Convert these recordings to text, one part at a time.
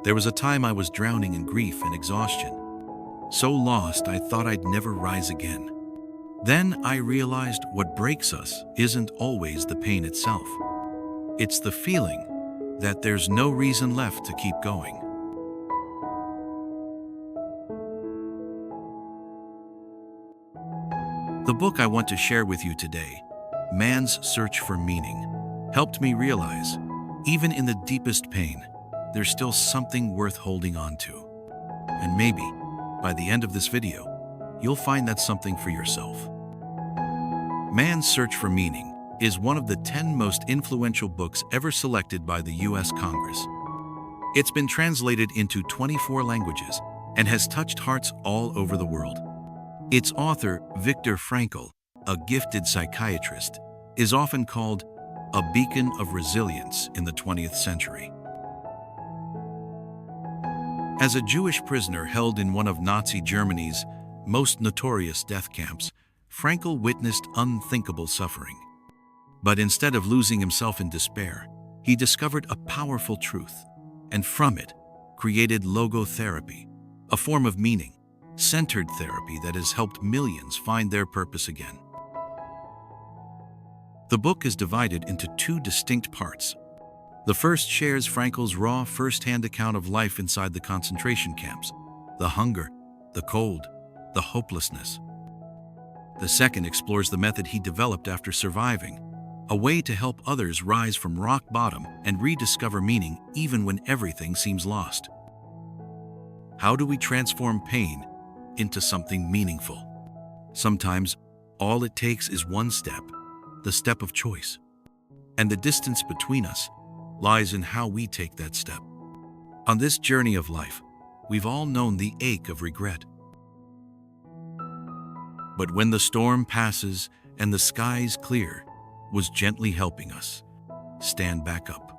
There was a time I was drowning in grief and exhaustion. So lost I thought I'd never rise again. Then I realized what breaks us isn't always the pain itself. It's the feeling that there's no reason left to keep going. The book I want to share with you today, Man's Search for Meaning, helped me realize, even in the deepest pain, there's still something worth holding on to. And maybe, by the end of this video, you'll find that something for yourself. Man's Search for Meaning is one of the 10 most influential books ever selected by the U.S. Congress. It's been translated into 24 languages and has touched hearts all over the world. Its author, Viktor Frankl, a gifted psychiatrist, is often called a beacon of resilience in the 20th century. As a Jewish prisoner held in one of Nazi Germany's most notorious death camps, Frankl witnessed unthinkable suffering. But instead of losing himself in despair, he discovered a powerful truth, and from it, created logotherapy, a form of meaning-centered therapy that has helped millions find their purpose again. The book is divided into two distinct parts. The first shares Frankl's raw, first-hand account of life inside the concentration camps, the hunger, the cold, the hopelessness. The second explores the method he developed after surviving, a way to help others rise from rock bottom and rediscover meaning even when everything seems lost. How do we transform pain into something meaningful? Sometimes, all it takes is one step, the step of choice. And the distance between us lies in how we take that step. On this journey of life, we've all known the ache of regret. But when the storm passes and the skies clear, was gently helping us stand back up.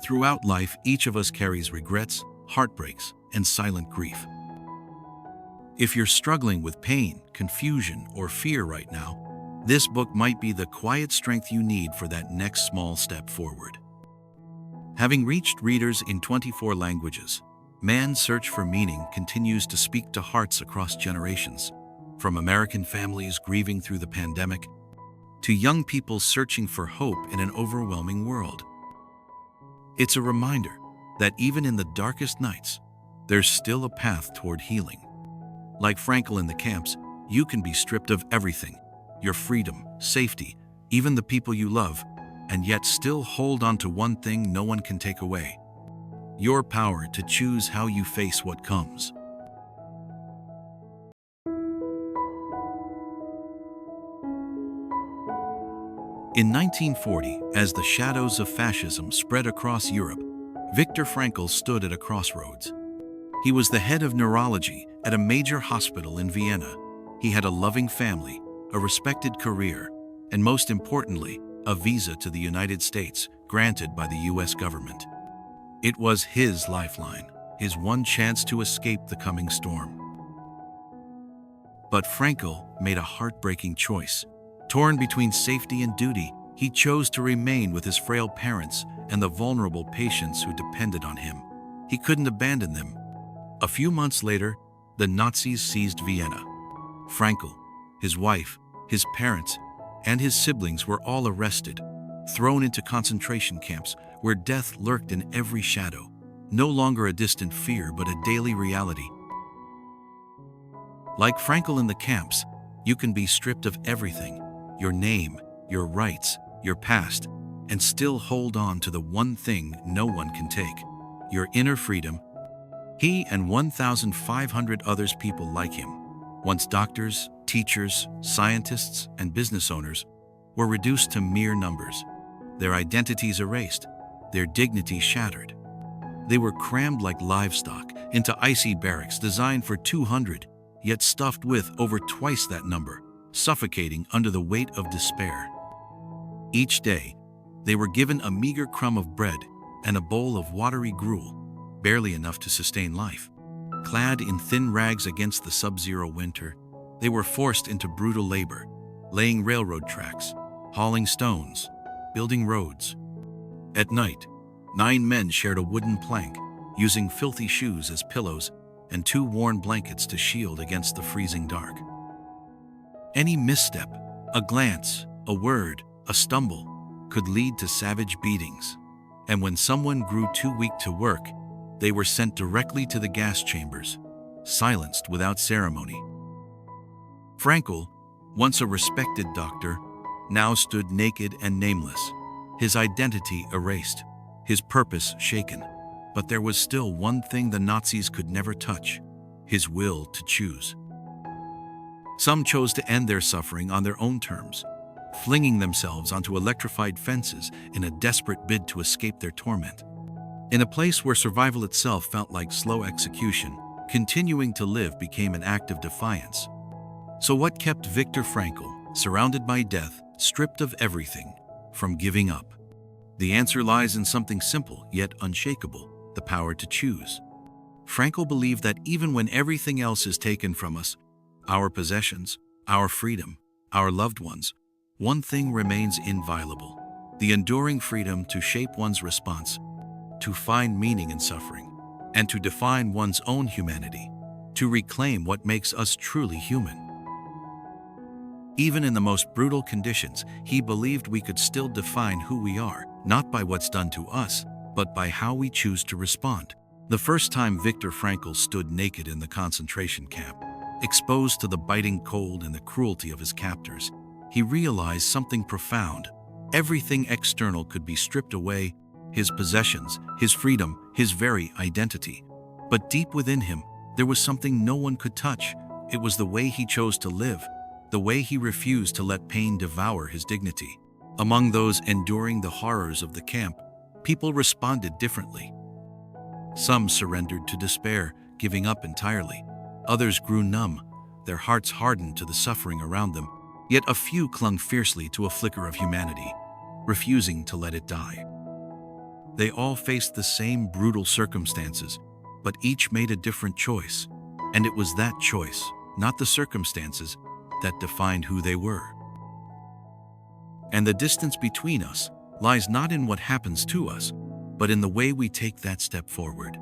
Throughout life, each of us carries regrets, heartbreaks, and silent grief. If you're struggling with pain, confusion, or fear right now, this book might be the quiet strength you need for that next small step forward. Having reached readers in 24 languages, Man's Search for Meaning continues to speak to hearts across generations, from American families grieving through the pandemic to young people searching for hope in an overwhelming world. It's a reminder that even in the darkest nights, there's still a path toward healing. Like Frankl in the camps, you can be stripped of everything, your freedom, safety, even the people you love, and yet still hold on to one thing no one can take away: your power to choose how you face what comes. In 1940, as the shadows of fascism spread across Europe, Viktor Frankl stood at a crossroads. He was the head of neurology at a major hospital in Vienna. He had a loving family, a respected career, and most importantly, a visa to the United States granted by the U.S. government. It was his lifeline, his one chance to escape the coming storm. But Frankl made a heartbreaking choice. Torn between safety and duty, he chose to remain with his frail parents and the vulnerable patients who depended on him. He couldn't abandon them. A few months later, the Nazis seized Vienna. Frankl, his wife, his parents, and his siblings were all arrested, thrown into concentration camps where death lurked in every shadow, no longer a distant fear but a daily reality. Like Frankl in the camps, you can be stripped of everything: your name, your rights, your past, and still hold on to the one thing no one can take: your inner freedom. He and 1,500 others people like him, once doctors, teachers, scientists, and business owners, were reduced to mere numbers, their identities erased, their dignity shattered. They were crammed like livestock into icy barracks designed for 200, yet stuffed with over twice that number, suffocating under the weight of despair. Each day, they were given a meager crumb of bread and a bowl of watery gruel, barely enough to sustain life. Clad in thin rags against the sub-zero winter, they were forced into brutal labor, laying railroad tracks, hauling stones, building roads. At night, 9 men shared a wooden plank, using filthy shoes as pillows and 2 worn blankets to shield against the freezing dark. Any misstep, a glance, a word, a stumble, could lead to savage beatings. And when someone grew too weak to work, they were sent directly to the gas chambers, silenced without ceremony. Frankl, once a respected doctor, now stood naked and nameless, his identity erased, his purpose shaken. But there was still one thing the Nazis could never touch: his will to choose. Some chose to end their suffering on their own terms, flinging themselves onto electrified fences in a desperate bid to escape their torment. In a place where survival itself felt like slow execution, continuing to live became an act of defiance. So what kept Viktor Frankl, surrounded by death, stripped of everything, from giving up? The answer lies in something simple yet unshakable: the power to choose. Frankl believed that even when everything else is taken from us, our possessions, our freedom, our loved ones, one thing remains inviolable: the enduring freedom to shape one's response, to find meaning in suffering, and to define one's own humanity, to reclaim what makes us truly human. Even in the most brutal conditions, he believed we could still define who we are, not by what's done to us, but by how we choose to respond. The first time Viktor Frankl stood naked in the concentration camp, exposed to the biting cold and the cruelty of his captors, he realized something profound. Everything external could be stripped away: his possessions, his freedom, his very identity. But deep within him, there was something no one could touch. It was the way he chose to live, the way he refused to let pain devour his dignity. Among those enduring the horrors of the camp, people responded differently. Some surrendered to despair, giving up entirely. Others grew numb, their hearts hardened to the suffering around them. Yet a few clung fiercely to a flicker of humanity, refusing to let it die. They all faced the same brutal circumstances, but each made a different choice. And it was that choice, not the circumstances, that defined who they were. And the distance between us lies not in what happens to us, but in the way we take that step forward.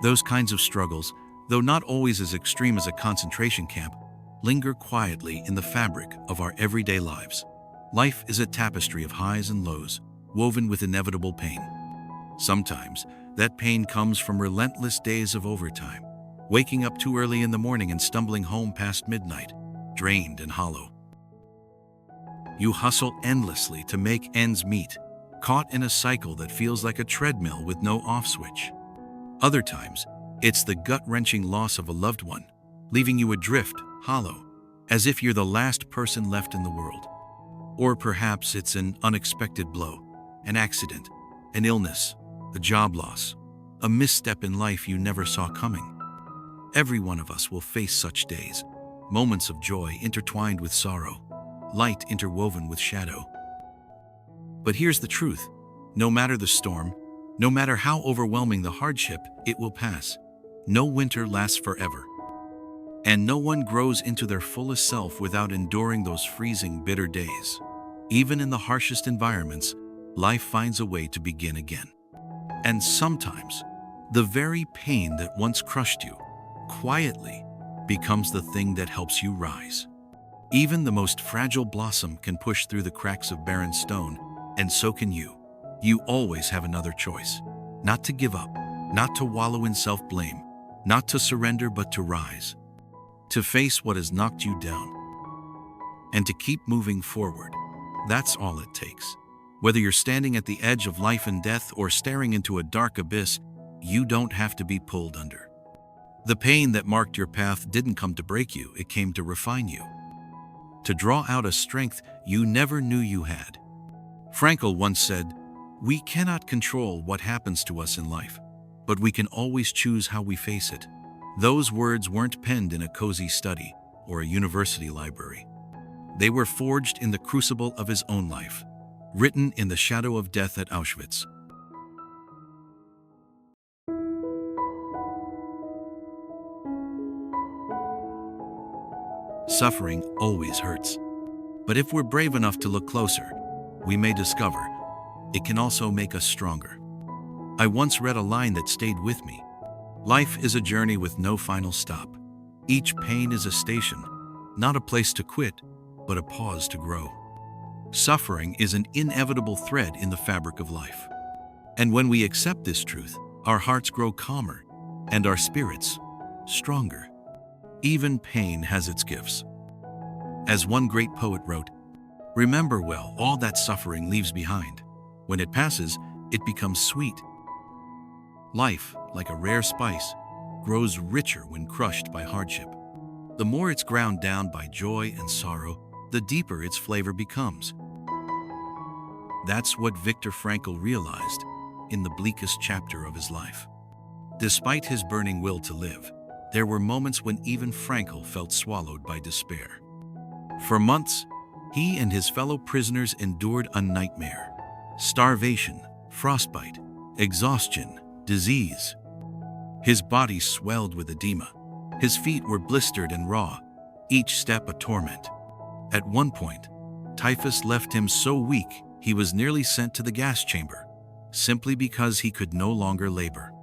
Those kinds of struggles, though not always as extreme as a concentration camp, linger quietly in the fabric of our everyday lives. Life is a tapestry of highs and lows, woven with inevitable pain. Sometimes, that pain comes from relentless days of overtime, waking up too early in the morning and stumbling home past midnight, drained and hollow. You hustle endlessly to make ends meet, caught in a cycle that feels like a treadmill with no off switch. Other times, it's the gut-wrenching loss of a loved one, leaving you adrift, hollow, as if you're the last person left in the world. Or perhaps it's an unexpected blow, an accident, an illness, a job loss, a misstep in life you never saw coming. Every one of us will face such days, moments of joy intertwined with sorrow, light interwoven with shadow. But here's the truth: no matter the storm, no matter how overwhelming the hardship, it will pass. No winter lasts forever. And no one grows into their fullest self without enduring those freezing, bitter days. Even in the harshest environments, life finds a way to begin again. And sometimes, the very pain that once crushed you, quietly, becomes the thing that helps you rise. Even the most fragile blossom can push through the cracks of barren stone, and so can you. You always have another choice: not to give up, not to wallow in self-blame, not to surrender but to rise, to face what has knocked you down, and to keep moving forward. That's all it takes. Whether you're standing at the edge of life and death or staring into a dark abyss, you don't have to be pulled under. The pain that marked your path didn't come to break you, it came to refine you, to draw out a strength you never knew you had. Frankl once said, "We cannot control what happens to us in life, but we can always choose how we face it." Those words weren't penned in a cozy study or a university library. They were forged in the crucible of his own life, written in the shadow of death at Auschwitz. Suffering always hurts. But if we're brave enough to look closer, we may discover it can also make us stronger. I once read a line that stayed with me. Life is a journey with no final stop. Each pain is a station, not a place to quit, but a pause to grow. Suffering is an inevitable thread in the fabric of life. And when we accept this truth, our hearts grow calmer and our spirits stronger. Even pain has its gifts. As one great poet wrote, "Remember well all that suffering leaves behind. When it passes, it becomes sweet." Life, like a rare spice, grows richer when crushed by hardship. The more it's ground down by joy and sorrow, the deeper its flavor becomes. That's what Viktor Frankl realized in the bleakest chapter of his life. Despite his burning will to live, there were moments when even Frankl felt swallowed by despair. For months, he and his fellow prisoners endured a nightmare: starvation, frostbite, exhaustion, disease. His body swelled with edema. His feet were blistered and raw, each step a torment. At one point, typhus left him so weak he was nearly sent to the gas chamber, simply because he could no longer labor.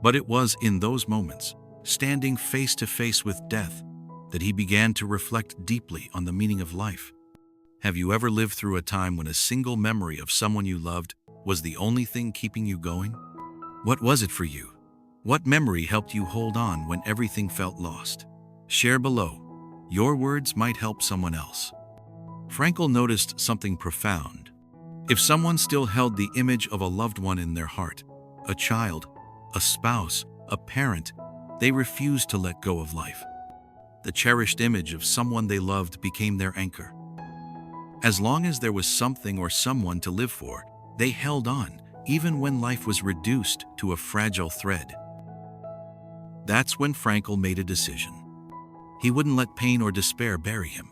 But it was in those moments, standing face to face with death, that he began to reflect deeply on the meaning of life. Have you ever lived through a time when a single memory of someone you loved was the only thing keeping you going? What was it for you? What memory helped you hold on when everything felt lost? Share below. Your words might help someone else. Frankl noticed something profound. If someone still held the image of a loved one in their heart, a child, a spouse, a parent, they refused to let go of life. The cherished image of someone they loved became their anchor. As long as there was something or someone to live for, they held on, even when life was reduced to a fragile thread. That's when Frankl made a decision. He wouldn't let pain or despair bury him.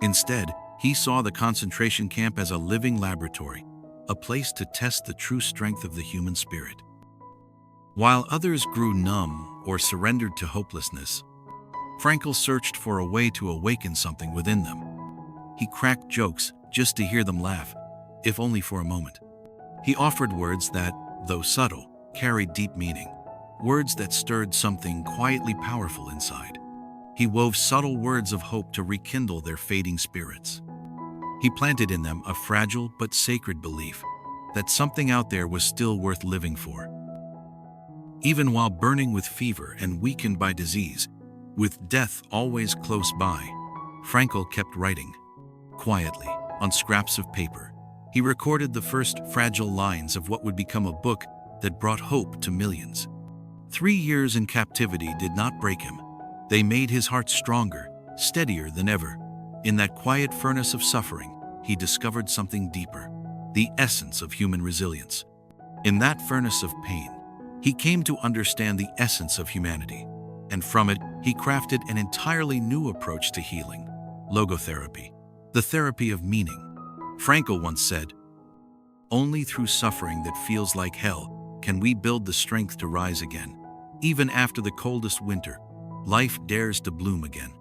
Instead, he saw the concentration camp as a living laboratory, a place to test the true strength of the human spirit. While others grew numb or surrendered to hopelessness, Frankl searched for a way to awaken something within them. He cracked jokes just to hear them laugh, if only for a moment. He offered words that, though subtle, carried deep meaning, words that stirred something quietly powerful inside. He wove subtle words of hope to rekindle their fading spirits. He planted in them a fragile but sacred belief that something out there was still worth living for. Even while burning with fever and weakened by disease, with death always close by, Frankl kept writing. Quietly, on scraps of paper, he recorded the first fragile lines of what would become a book that brought hope to millions. 3 years in captivity did not break him. They made his heart stronger, steadier than ever. In that quiet furnace of suffering, he discovered something deeper, the essence of human resilience. In that furnace of pain, he came to understand the essence of humanity, and from it, he crafted an entirely new approach to healing: logotherapy, the therapy of meaning. Frankl once said, "Only through suffering that feels like hell can we build the strength to rise again. Even after the coldest winter, life dares to bloom again.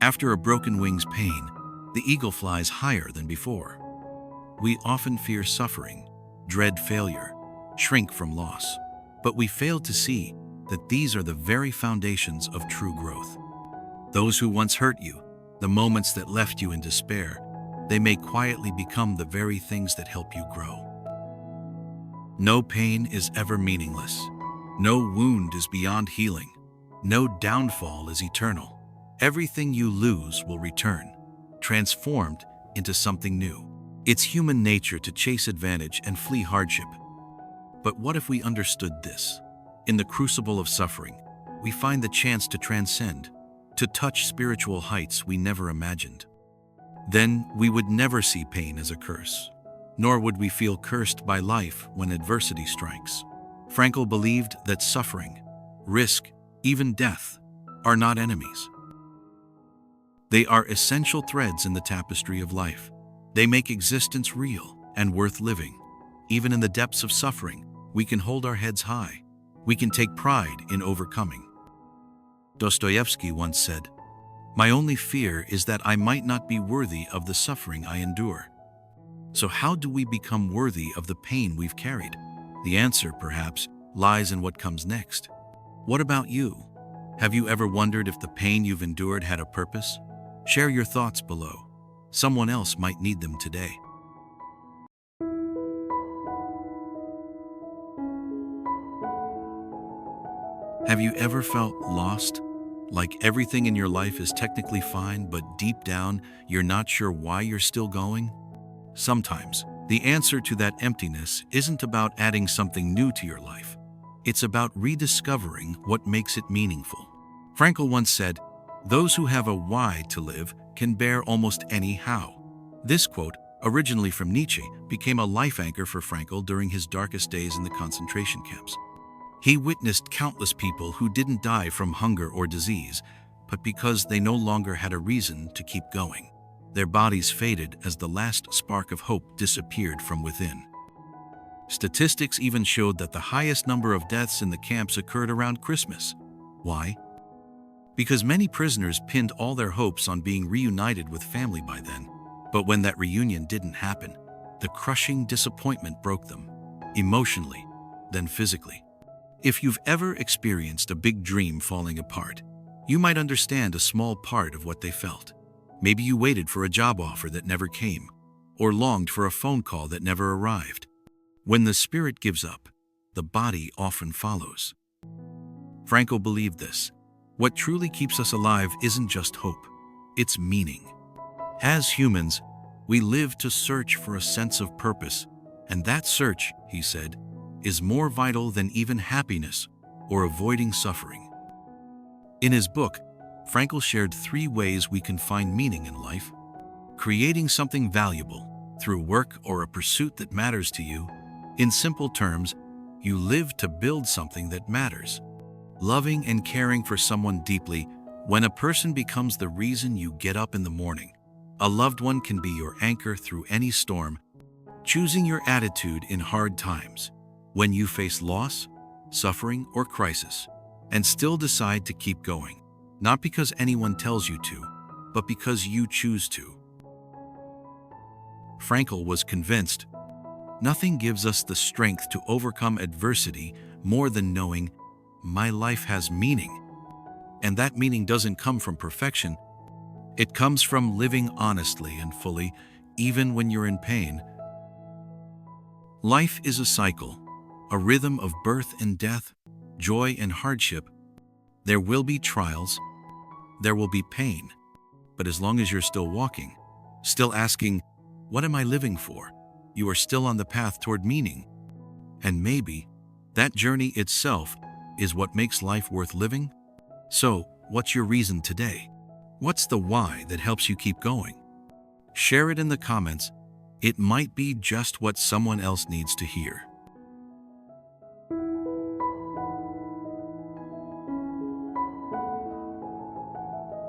After a broken wing's pain, the eagle flies higher than before." We often fear suffering, dread failure, shrink from loss, but we fail to see that these are the very foundations of true growth. Those who once hurt you, the moments that left you in despair, they may quietly become the very things that help you grow. No pain is ever meaningless. No wound is beyond healing. No downfall is eternal. Everything you lose will return, transformed into something new. It's human nature to chase advantage and flee hardship. But what if we understood this? In the crucible of suffering, we find the chance to transcend, to touch spiritual heights we never imagined. Then we would never see pain as a curse, nor would we feel cursed by life when adversity strikes. Frankl believed that suffering, risk, even death, are not enemies. They are essential threads in the tapestry of life. They make existence real and worth living. Even in the depths of suffering, we can hold our heads high. We can take pride in overcoming. Dostoevsky once said, "My only fear is that I might not be worthy of the suffering I endure." So how do we become worthy of the pain we've carried? The answer, perhaps, lies in what comes next. What about you? Have you ever wondered if the pain you've endured had a purpose? Share your thoughts below. Someone else might need them today. Have you ever felt lost? Like everything in your life is technically fine, but deep down, you're not sure why you're still going? Sometimes, the answer to that emptiness isn't about adding something new to your life. It's about rediscovering what makes it meaningful. Frankl once said, "Those who have a why to live can bear almost any how." This quote, originally from Nietzsche, became a life anchor for Frankl during his darkest days in the concentration camps. He witnessed countless people who didn't die from hunger or disease, but because they no longer had a reason to keep going. Their bodies faded as the last spark of hope disappeared from within. Statistics even showed that the highest number of deaths in the camps occurred around Christmas. Why? Because many prisoners pinned all their hopes on being reunited with family by then. But when that reunion didn't happen, the crushing disappointment broke them, emotionally, then physically. If you've ever experienced a big dream falling apart, you might understand a small part of what they felt. Maybe you waited for a job offer that never came, or longed for a phone call that never arrived. When the spirit gives up, the body often follows. Frankl believed this. What truly keeps us alive isn't just hope, it's meaning. As humans, we live to search for a sense of purpose, and that search, he said, is more vital than even happiness or avoiding suffering. In his book, Frankl shared 3 ways we can find meaning in life: creating something valuable through work or a pursuit that matters to you. In simple terms, you live to build something that matters. Loving and caring for someone deeply. When a person becomes the reason you get up in the morning, a loved one can be your anchor through any storm. Choosing your attitude in hard times, when you face loss, suffering, or crisis, and still decide to keep going, not because anyone tells you to, but because you choose to. Frankl was convinced, nothing gives us the strength to overcome adversity more than knowing, my life has meaning. And that meaning doesn't come from perfection. It comes from living honestly and fully, even when you're in pain. Life is a cycle, a rhythm of birth and death, joy and hardship. There will be trials, there will be pain, but as long as you're still walking, still asking, what am I living for? You are still on the path toward meaning. And maybe that journey itself is what makes life worth living. So, what's your reason today? What's the why that helps you keep going? Share it in the comments. It might be just what someone else needs to hear.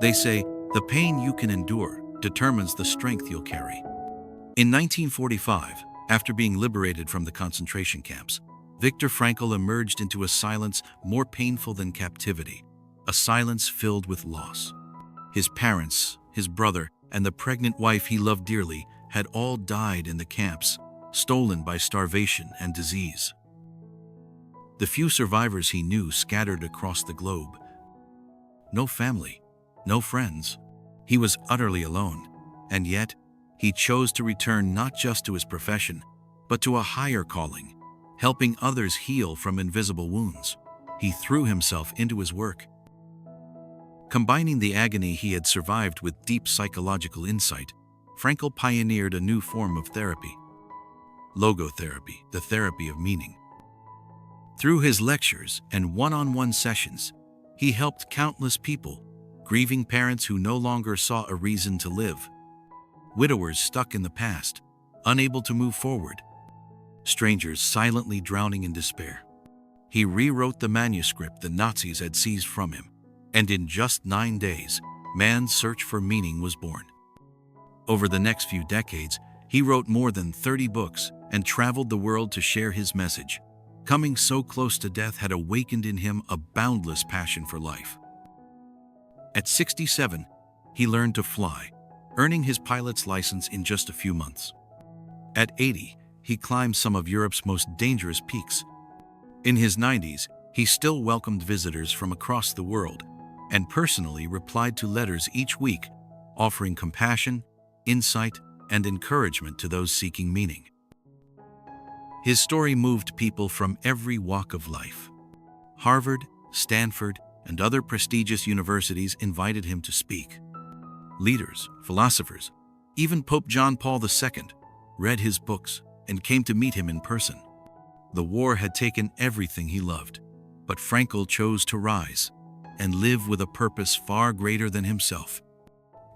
They say, the pain you can endure determines the strength you'll carry. In 1945, after being liberated from the concentration camps, Viktor Frankl emerged into a silence more painful than captivity, a silence filled with loss. His parents, his brother, and the pregnant wife he loved dearly had all died in the camps, stolen by starvation and disease. The few survivors he knew scattered across the globe. No family, no friends. He was utterly alone, and yet he chose to return not just to his profession, but to a higher calling, helping others heal from invisible wounds. He threw himself into his work. Combining the agony he had survived with deep psychological insight, Frankl pioneered a new form of therapy: logotherapy, the therapy of meaning. Through his lectures and one-on-one sessions, he helped countless people, grieving parents who no longer saw a reason to live, widowers stuck in the past, unable to move forward, strangers silently drowning in despair. He rewrote the manuscript the Nazis had seized from him, and in just 9 days, man's search for meaning was born. Over the next few decades, he wrote more than 30 books and traveled the world to share his message. Coming so close to death had awakened in him a boundless passion for life. At 67, he learned to fly, earning his pilot's license in just a few months. At 80, he climbed some of Europe's most dangerous peaks, In his 90s, he still welcomed visitors from across the world and personally replied to letters each week, offering compassion, insight, and encouragement to those seeking meaning. His story moved people from every walk of life. Harvard, Stanford, and other prestigious universities invited him to speak. Leaders, philosophers, even Pope John Paul II read his books and came to meet him in person. The war had taken everything he loved, but Frankl chose to rise and live with a purpose far greater than himself: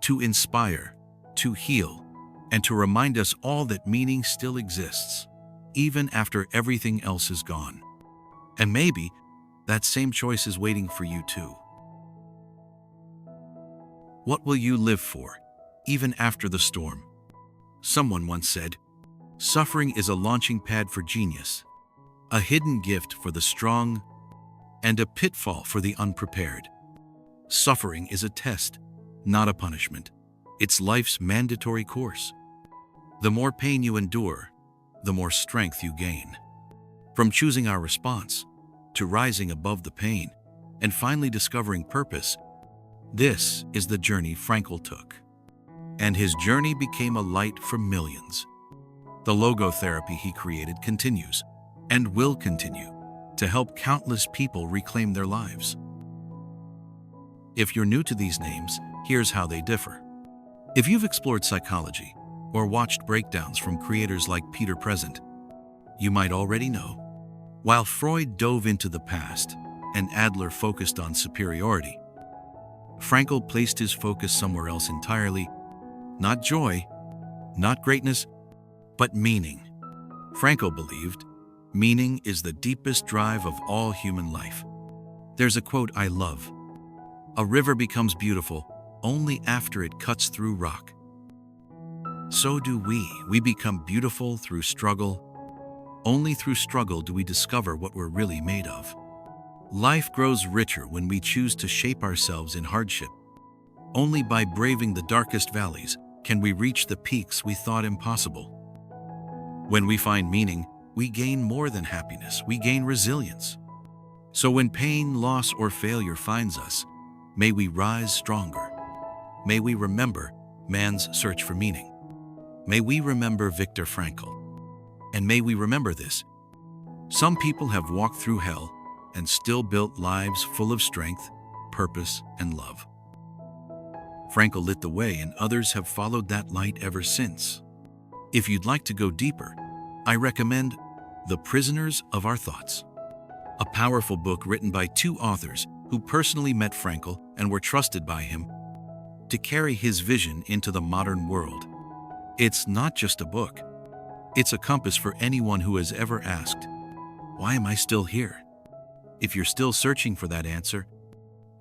to inspire, to heal, and to remind us all that meaning still exists, even after everything else is gone. And maybe that same choice is waiting for you too. What will you live for, even after the storm? Someone once said, "Suffering is a launching pad for genius, a hidden gift for the strong, and a pitfall for the unprepared." Suffering is a test, not a punishment. It's life's mandatory course. The more pain you endure, the more strength you gain. From choosing our response, to rising above the pain, and finally discovering purpose, this is the journey Frankl took. And his journey became a light for millions. The logotherapy he created continues, and will continue, to help countless people reclaim their lives. If you're new to these names, here's how they differ. If you've explored psychology or watched breakdowns from creators like Peter Present, you might already know. While Freud dove into the past and Adler focused on superiority, Frankl placed his focus somewhere else entirely: not joy, not greatness, but meaning. Frankl believed meaning is the deepest drive of all human life. There's a quote I love: "A river becomes beautiful only after it cuts through rock." So do we. We become beautiful through struggle. Only through struggle do we discover what we're really made of. Life grows richer when we choose to shape ourselves in hardship. Only by braving the darkest valleys can we reach the peaks we thought impossible. When we find meaning, we gain more than happiness, we gain resilience. So when pain, loss, or failure finds us, may we rise stronger. May we remember man's search for meaning. May we remember Viktor Frankl. And may we remember this: some people have walked through hell and still built lives full of strength, purpose, and love. Frankl lit the way, and others have followed that light ever since. If you'd like to go deeper, I recommend The Prisoners of Our Thoughts, a powerful book written by two authors who personally met Frankl and were trusted by him to carry his vision into the modern world. It's not just a book. It's a compass for anyone who has ever asked, "Why am I still here?" If you're still searching for that answer,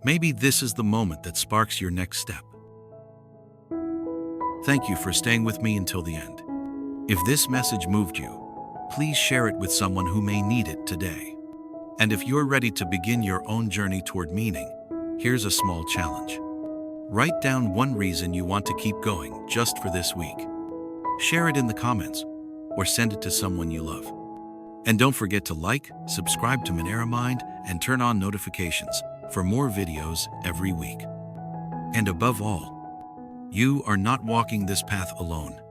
maybe this is the moment that sparks your next step. Thank you for staying with me until the end. If this message moved you, please share it with someone who may need it today. And if you're ready to begin your own journey toward meaning, here's a small challenge. Write down one reason you want to keep going just for this week. Share it in the comments or send it to someone you love. And don't forget to like, subscribe to Meaningless Mind, and turn on notifications for more videos every week. And above all, you are not walking this path alone.